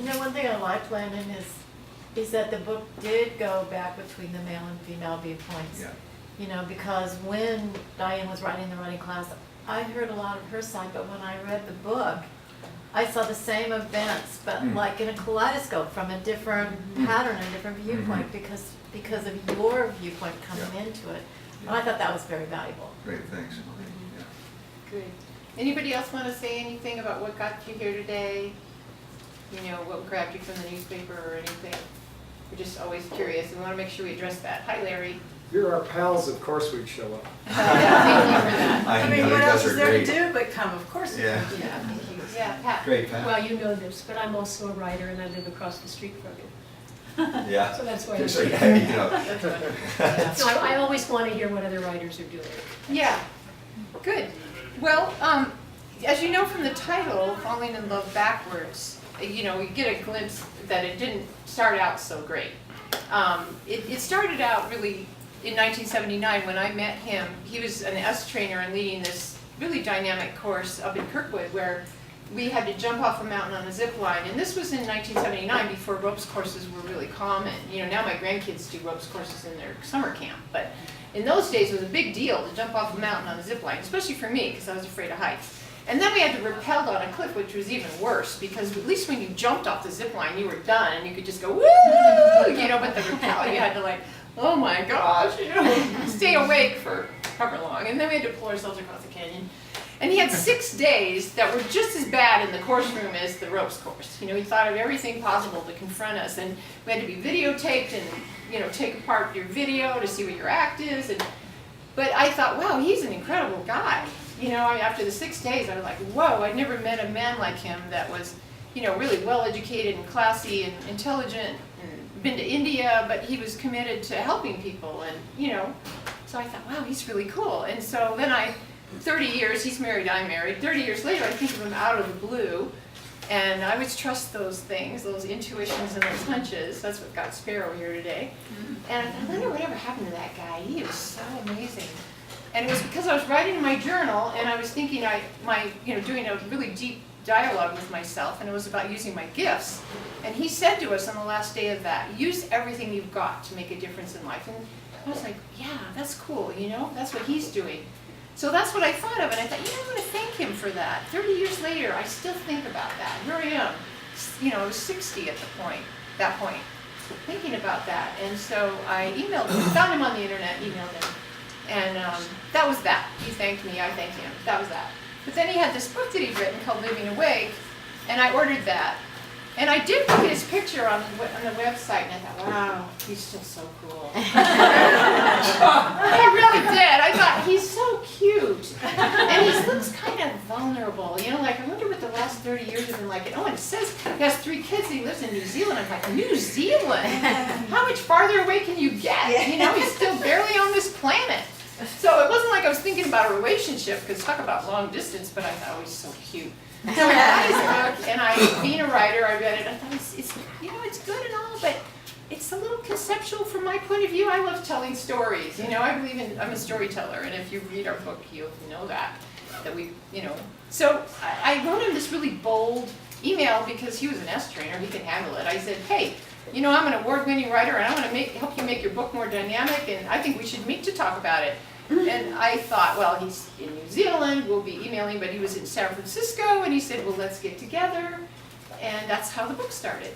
You know, one thing I liked, Landon, is that the book did go back between the male and female viewpoints. Yeah. You know, because when Diane was writing the writing class, I heard a lot of her side, but when I read the book, I saw the same events, but like in a kaleidoscope from a different pattern, a different viewpoint, because of your viewpoint coming into it. And I thought that was very valuable. Great, thanks. Yeah. Good. Anybody else want to say anything about what got you here today? You know, what grabbed you from the newspaper or anything? We're just always curious. We want to make sure we address that. Hi, Larry. You're our pals, of course we'd show up. Thank you for that. I mean, what else is there to do but come? Of course. Yeah. Yeah, thank you. Yeah, Pat. Great, Pat. Well, you know this, but I'm also a writer and I live across the street from you. Yeah. So that's why I'm So, here. yeah, you know. That's fun. So I always want to hear what other writers are doing. Yeah, good. Well, as you know from the title, Falling in Love Backwards, you know, we get a glimpse that it didn't start out so great. It started out really in 1979 when I met him. He was an S trainer and leading this really dynamic course up in Kirkwood where we had to jump off a mountain on a zip line. And this was in 1979 before ropes courses were really common. You know, now my grandkids do ropes courses in their summer camp. But in those days it was a big deal to jump off a mountain on a zip line, especially for me because I was afraid of heights. And then we had to rappel down a cliff, which was even worse because at least when you jumped off the zip line, you were done and you could just go, woo, you know, but the rappel, you had to like, oh my gosh, you know, stay awake for however long. And then we had to pull ourselves across the canyon. And he had 6 days that were just as bad in the course room as the ropes course. You know, he thought of everything possible to confront us. And we had to be videotaped and, you know, take apart your video to see what your act is. But I thought, wow, he's an incredible guy. You know, I mean, after the 6 days, I was like, whoa, I'd never met a man like him that was, you know, really well-educated and classy and intelligent and been to India, but he was committed to helping people. And, you know, so I thought, wow, he's really cool. And so then 30 years, he's married, I'm married. 30 years later, I think of him out of the blue. And I always trust those things, those intuitions and those hunches. That's what got Sparrow here today. And I wonder whatever happened to that guy. He was so amazing. And it was because I was writing in my journal and I was thinking doing a really deep dialogue with myself, and it was about using my gifts. And he said to us on the last day of that, use everything you've got to make a difference in life. And I was like, yeah, that's cool, you know, that's what he's doing. So that's what I thought of, and I thought, you know, I'm going to thank him for that. 30 years later, I still think about that. Here I am, you know, I was 60 at that point, thinking about that. And so I emailed him, found him on the internet, emailed him, and that was that. He thanked me, I thanked him. That was that. But then he had this book that he'd written called Living Awake, and I ordered that. And I did look at his picture on the website, and I thought, wow, he's still so cool. I really did. I thought, he's so cute. And he looks kind of vulnerable. You know, like, I wonder what the last 30 years have been like. And, oh, and it says he has 3 kids and he lives in New Zealand. I'm like, New Zealand? How much farther away can you get? You know, he's still barely on this planet. So it wasn't like I was thinking about a relationship, because talk about long distance, but I thought, oh, he's so cute. So I got his book, and being a writer, I read it. I thought, it's you know, it's good and all, but it's a little conceptual from my point of view. I love telling stories. You know, I'm a storyteller, and if you read our book, you'll know that we, you know. So I wrote him this really bold email because he was an S trainer. He could handle it. I said, hey, you know, I'm an award-winning writer, and I want to help you make your book more dynamic, and I think we should meet to talk about it. And I thought, well, he's in New Zealand, we'll be emailing, but he was in San Francisco, and he said, well, let's get together. And that's how the book started.